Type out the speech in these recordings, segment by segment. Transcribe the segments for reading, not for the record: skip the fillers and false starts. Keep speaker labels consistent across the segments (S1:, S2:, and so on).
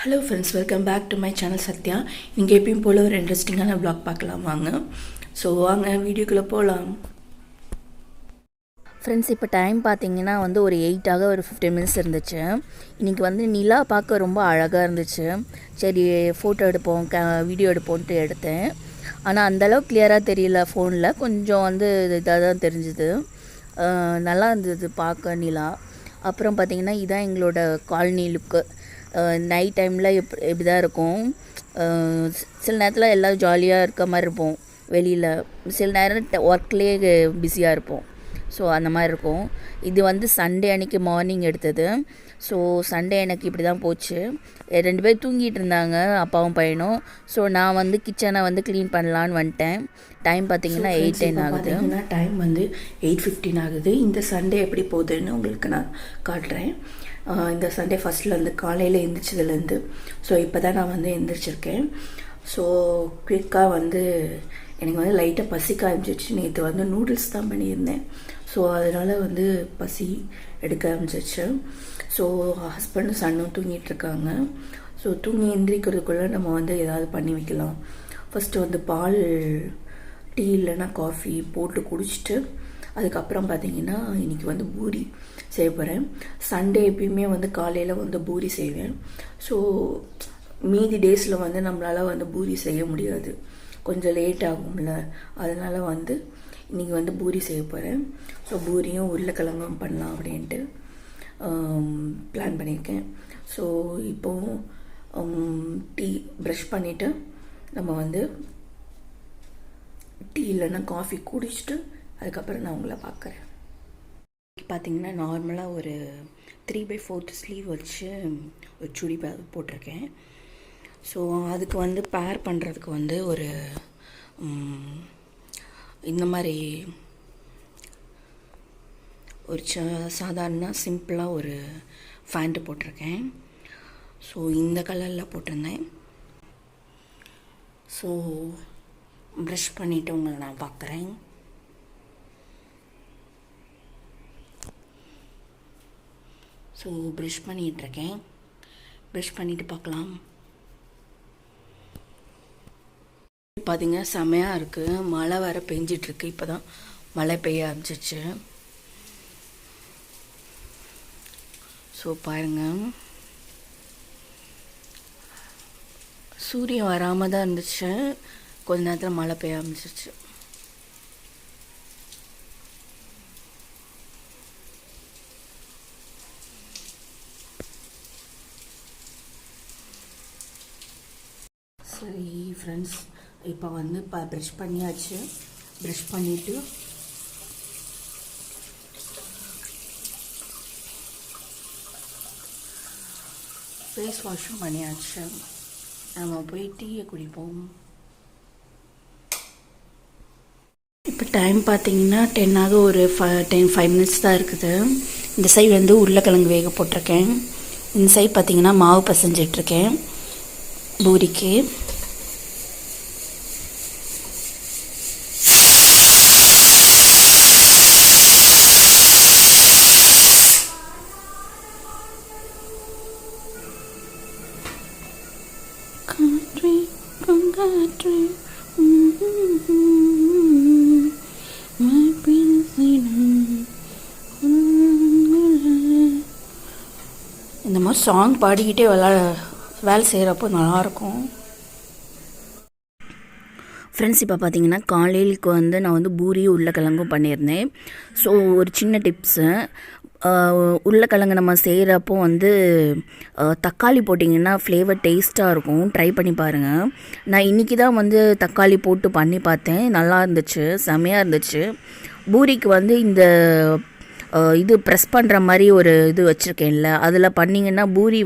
S1: Hello friends, welcome back to my channel Sathya. நீங்கள் எப்பயும் போல் ஒரு இன்ட்ரெஸ்டிங்கான வ்ளாக் பார்க்கலாம் வாங்க. ஸோ வாங்க வீடியோக்குள்ளே போகலாம்.
S2: ஃப்ரெண்ட்ஸ், இப்போ டைம் பார்த்தீங்கன்னா ஒரு 8 ஒரு 15 மினிட்ஸ் இருந்துச்சு. இன்றைக்கி நிலா பார்க்க ரொம்ப அழகாக இருந்துச்சு. சரி ஃபோட்டோ எடுப்போம், வீடியோ எடுப்போன்ட்டு எடுத்தேன். ஆனால் அந்தளவுக்கு கிளியராக தெரியல ஃபோனில், கொஞ்சம் இதாக தான் தெரிஞ்சுது. நல்லா இருந்தது பார்க்க நிலா. அப்புறம் பார்த்திங்கன்னா இதுதான் எங்களோட காலனி லுக்கு. நைட் டைமில் எப்படி தான் இருக்கும். சில நேரத்தில் எல்லோரும் ஜாலியாக இருக்க மாதிரி இருப்போம் வெளியில், சில நேரம் ஒர்க்லேயே பிஸியாக இருப்போம். ஸோ அந்த மாதிரி இருக்கும். இது சண்டே அன்றைக்கி மார்னிங் எடுத்தது. ஸோ சண்டே எனக்கு இப்படி தான் போச்சு. 2 பேர் தூங்கிட்டு இருந்தாங்க, அப்பாவும் பையனும். ஸோ நான் கிச்சனை க்ளீன் பண்ணலான்னு வந்துட்டேன். டைம் பார்த்திங்கன்னா 8:10 ஆகுது.
S1: டைம் 8:15 ஆகுது. இந்த சண்டே எப்படி போகுதுன்னு உங்களுக்கு நான் காட்டுறேன். இந்த சண்டே ஃபஸ்ட்டில் காலையில் எழுந்திரிச்சதுலேருந்து ஸோ இப்போ தான் நான் எழுந்திரிச்சிருக்கேன். ஸோ குயிக்காக எனக்கு லைட்டாக பசிக்க ஆரம்பிச்சிச்சு. நேற்று நூடுல்ஸ் தான் பண்ணியிருந்தேன். ஸோ அதனால் பசி எடுக்க ஆரம்பிச்சிச்சு. ஸோ ஹஸ்பண்டும் சன்னும் தூங்கிட்டுருக்காங்க. ஸோ தூங்கி எந்திரிக்கிறதுக்குள்ளே நம்ம ஏதாவது பண்ணி வைக்கலாம். ஃபஸ்ட்டு பால், டீ இல்லைன்னா காஃபி போட்டு குடிச்சிட்டு அதுக்கப்புறம் பார்த்திங்கன்னா இன்றைக்கி பூரி செய்ய போகிறேன். சண்டே எப்பயுமே காலையில் பூரி செய்வேன். ஸோ மீதி டேஸில் நம்மளால் பூரி செய்ய முடியாது, கொஞ்சம் லேட் ஆகும்ல. அதனால் இன்றைக்கி பூரி செய்ய போகிறேன். ஸோ பூரியும் உருளைக்கிழங்கும் பண்ணலாம் அப்படின்ட்டு பிளான் பண்ணியிருக்கேன். ஸோ இப்போது டீ ப்ரஷ் பண்ணிவிட்டு நம்ம டீ இல்லைன்னா காஃபி குடிச்சிட்டு அதுக்கப்புறம் நான் உங்களை பார்க்குறேன். பார்த்திங்கன்னா நார்மலாக ஒரு 3/4 ஸ்லீவ் வச்சு ஒரு சுடி போட்டிருக்கேன். ஸோ அதுக்கு பேர் பண்ணுறதுக்கு ஒரு இந்த மாதிரி ஒரு சாதாரண சிம்பிளாக ஒரு ஃபேண்ட்டு போட்டிருக்கேன். ஸோ இந்த கலரில் போட்டிருந்தேன். ஸோ ப்ரஷ் பண்ணிவிட்டு உங்களை நான் பார்க்குறேன். ஸோ ப்ரஷ் பண்ணிகிட்ருக்கேன். ப்ரஷ் பண்ணிவிட்டு பார்க்கலாம். பார்த்திங்க செமையாக இருக்குது. மழை வேறு பெஞ்சிட்ருக்கு. இப்போ தான் மழை பெய்ய ஆரம்பிச்சிச்சு. ஸோ பாருங்கள், சூரியன் வராமல் தான் இருந்துச்சு. கொஞ்ச நேரத்தில் மழை பெய்ய ஆரம்பிச்சிச்சு. சரி ஃப்ரெண்ட்ஸ், இப்போ ப்ரஷ் பண்ணியாச்சு. ப்ரஷ் பண்ணிவிட்டு ஃபேஸ் வாஷும் பண்ணியாச்சு. நம்ம போய் டீயை குடிப்போம். இப்போ டைம் பார்த்திங்கன்னா 10 ஒரு 5 மினிட்ஸ் தான் இருக்குது. இந்த சைடு உருளைக்கிழங்கு வேக போட்டிருக்கேன். இந்த சைடு பார்த்திங்கன்னா மாவு பசைஞ்சிட்ருக்கேன் பூரிக்கு. இந்த மாதிரி சாங் பாடிக்கிட்டே வேலை செய்கிறப்போ நல்லாயிருக்கும். ஃப்ரெண்ட்ஸ், இப்போ பார்த்தீங்கன்னா காலையிலுக்கு நான் பூரி உருளைக்கிழங்கும் பண்ணியிருந்தேன். ஸோ ஒரு சின்ன டிப்ஸு, உருளைக்கிழங்கு நம்ம செய்கிறப்போ தக்காளி போட்டிங்கன்னா ஃப்ளேவர் டேஸ்ட்டாக இருக்கும். ட்ரை பண்ணி பாருங்கள். நான் இன்றைக்கி தான் தக்காளி போட்டு பண்ணி பார்த்தேன். நல்லா இருந்துச்சு, செமையாக இருந்துச்சு. பூரிக்கு இந்த இது ப்ரெஸ் பண்ணுற மாதிரி ஒரு இது வச்சுருக்கேன்ல, அதில் பண்ணிங்கன்னா பூரி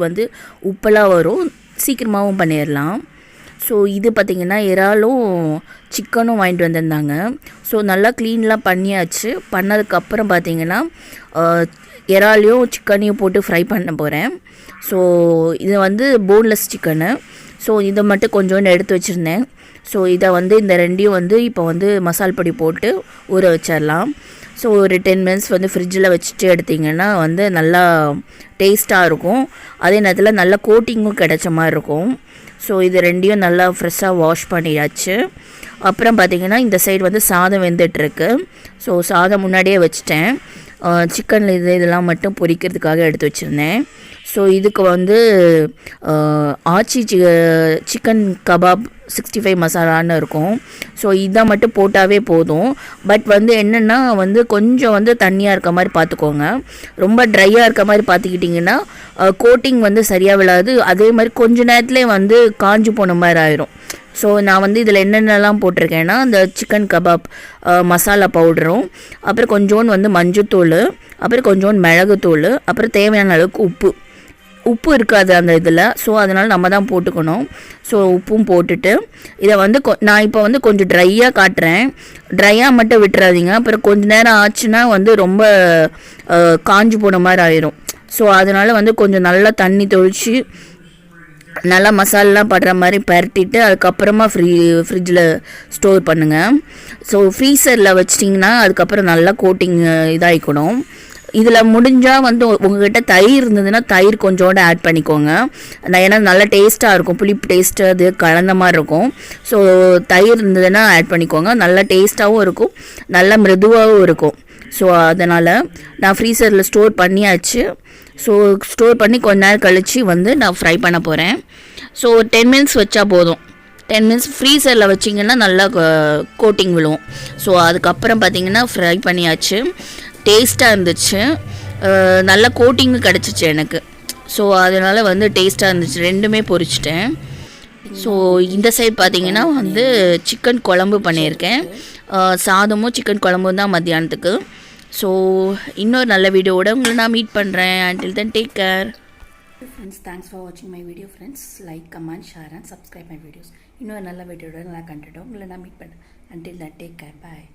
S1: உப்பெல்லாம் வரும், சீக்கிரமாகவும் பண்ணிடலாம். ஸோ இது பார்த்திங்கன்னா இறாலும் சிக்கனும் வாங்கிட்டு வந்திருந்தாங்க. ஸோ நல்லா க்ளீன்லாம் பண்ணியாச்சு. பண்ணதுக்கப்புறம் பார்த்திங்கன்னா இறாலையும் சிக்கனையும் போட்டு ஃப்ரை பண்ண போகிறேன். ஸோ இது போன்லெஸ் சிக்கனு. ஸோ இதை மட்டும் கொஞ்சோண்டு எடுத்து வச்சுருந்தேன். ஸோ இதை இந்த ரெண்டையும் இப்போ மசால் பொடி போட்டு ஊற வச்சிடலாம்.
S2: ஸோ ஒரு 10 மினிட்ஸ் வந்து ஃப்ரிட்ஜில் வச்சுட்டு எடுத்திங்கன்னா வந்து நல்லா டேஸ்ட்டாக இருக்கும். அதே நேரத்தில் நல்ல கோட்டிங்கும் கிடைச்ச மாதிரி இருக்கும். ஸோ இது ரெண்டையும் நல்லா ஃப்ரெஷ்ஷாக வாஷ் பண்ணியாச்சு. அப்புறம் பார்த்திங்கன்னா இந்த சைடு வந்து சாதம் வெந்துட்டுருக்கு. ஸோ சாதம் முன்னாடியே வச்சுட்டேன். சிக்கன் இதெல்லாம் மட்டும் பொரிக்கிறதுக்காக எடுத்து வச்சுருந்தேன். ஸோ இதுக்கு வந்து ஆச்சி சிக்கன் கபாப் 65 மசாலான்னு இருக்கும். ஸோ இதை மட்டும் போட்டாவே போதும். பட் வந்து என்னென்னா வந்து கொஞ்சம் வந்து தண்ணியாக இருக்க மாதிரி பார்த்துக்கோங்க. ரொம்ப ட்ரையாக இருக்க மாதிரி பார்த்துக்கிட்டிங்கன்னா கோட்டிங் வந்து சரியாக விழாது. அதே மாதிரி கொஞ்ச நேரத்துலேயே வந்து காஞ்சி போன மாதிரி ஆயிரும். ஸோ நான் வந்து இதில் என்னென்னலாம் போட்டிருக்கேன்னா அந்த சிக்கன் கபாப் மசாலா பவுடரும், அப்புறம் கொஞ்சோண்டு வந்து மஞ்சத்தூள், அப்புறம் கொஞ்சோண்டு மிளகுத்தூள், அப்புறம் தேவையான அளவுக்கு உப்பு இருக்காது அந்த இதில். ஸோ அதனால் நம்ம தான் போட்டுக்கணும். ஸோ உப்பும் போட்டுட்டு இதை வந்து நான் இப்போ வந்து கொஞ்சம் ட்ரையாக காட்டுறேன். ட்ரையாக மட்டும் விட்டுறாதீங்க. அப்புறம் கொஞ்சம் நேரம் ஆச்சுன்னா வந்து ரொம்ப காஞ்சி போன மாதிரி ஆயிரும். ஸோ அதனால் வந்து கொஞ்சம் நல்லா தண்ணி தொளிச்சு நல்லா மசாலாலாம் படுற மாதிரி பரட்டிட்டு அதுக்கப்புறமா ஃப்ரிட்ஜில் ஸ்டோர் பண்ணுங்கள். ஸோ ஃப்ரீசரில் வச்சிட்டிங்கன்னா அதுக்கப்புறம் நல்லா கோட்டிங் இதாகிக்கணும். இதில் முடிஞ்சால் வந்து உங்கள்கிட்ட தயிர் இருந்ததுன்னா தயிர் கொஞ்சோண்டு ஆட் பண்ணிக்கோங்க. ஏன்னா நல்லா டேஸ்ட்டாக இருக்கும். புளிப்பு டேஸ்ட்டு அது கலந்த மாதிரி இருக்கும். ஸோ தயிர் இருந்ததுன்னா ஆட் பண்ணிக்கோங்க. நல்லா டேஸ்ட்டாகவும் இருக்கும், நல்லா மிருதுவாகவும் இருக்கும். ஸோ அதனால் நான் ஃப்ரீசரில் ஸ்டோர் பண்ணியாச்சு. ஸோ ஸ்டோர் பண்ணி கொஞ்ச நேரம் கழித்து வந்து நான் ஃப்ரை பண்ண போகிறேன். ஸோ 10 மினிட்ஸ் வச்சா போதும். 10 மினிட்ஸ் ஃப்ரீசரில் வச்சிங்கன்னா நல்லா கோட்டிங் விழுவும். ஸோ அதுக்கப்புறம் பார்த்திங்கன்னா ஃப்ரை பண்ணியாச்சு. டேஸ்ட்டாக இருந்துச்சு, நல்ல கோட்டிங்கும் கிடச்சிச்சு எனக்கு. ஸோ அதனால் வந்து டேஸ்ட்டாக இருந்துச்சு. ரெண்டுமே பொரிச்சிட்டேன். ஸோ இந்த சைட் பார்த்திங்கன்னா வந்து சிக்கன் குழம்பு பண்ணியிருக்கேன். சாதமும் சிக்கன் குழம்பும் தான் மத்தியானத்துக்கு. ஸோ இன்னொரு நல்ல வீடியோவோட உங்களை நான் மீட் பண்ணுறேன். Until then take care.
S1: Friends, thanks for வாட்சிங் my video. Friends, like, comment, share and subscribe my videos. இன்னொரு நல்ல வீடியோட நல்லா கண்டுட்டோம் உங்களை நான் மீட் பண்ணுறேன். Until then take care. பாய்.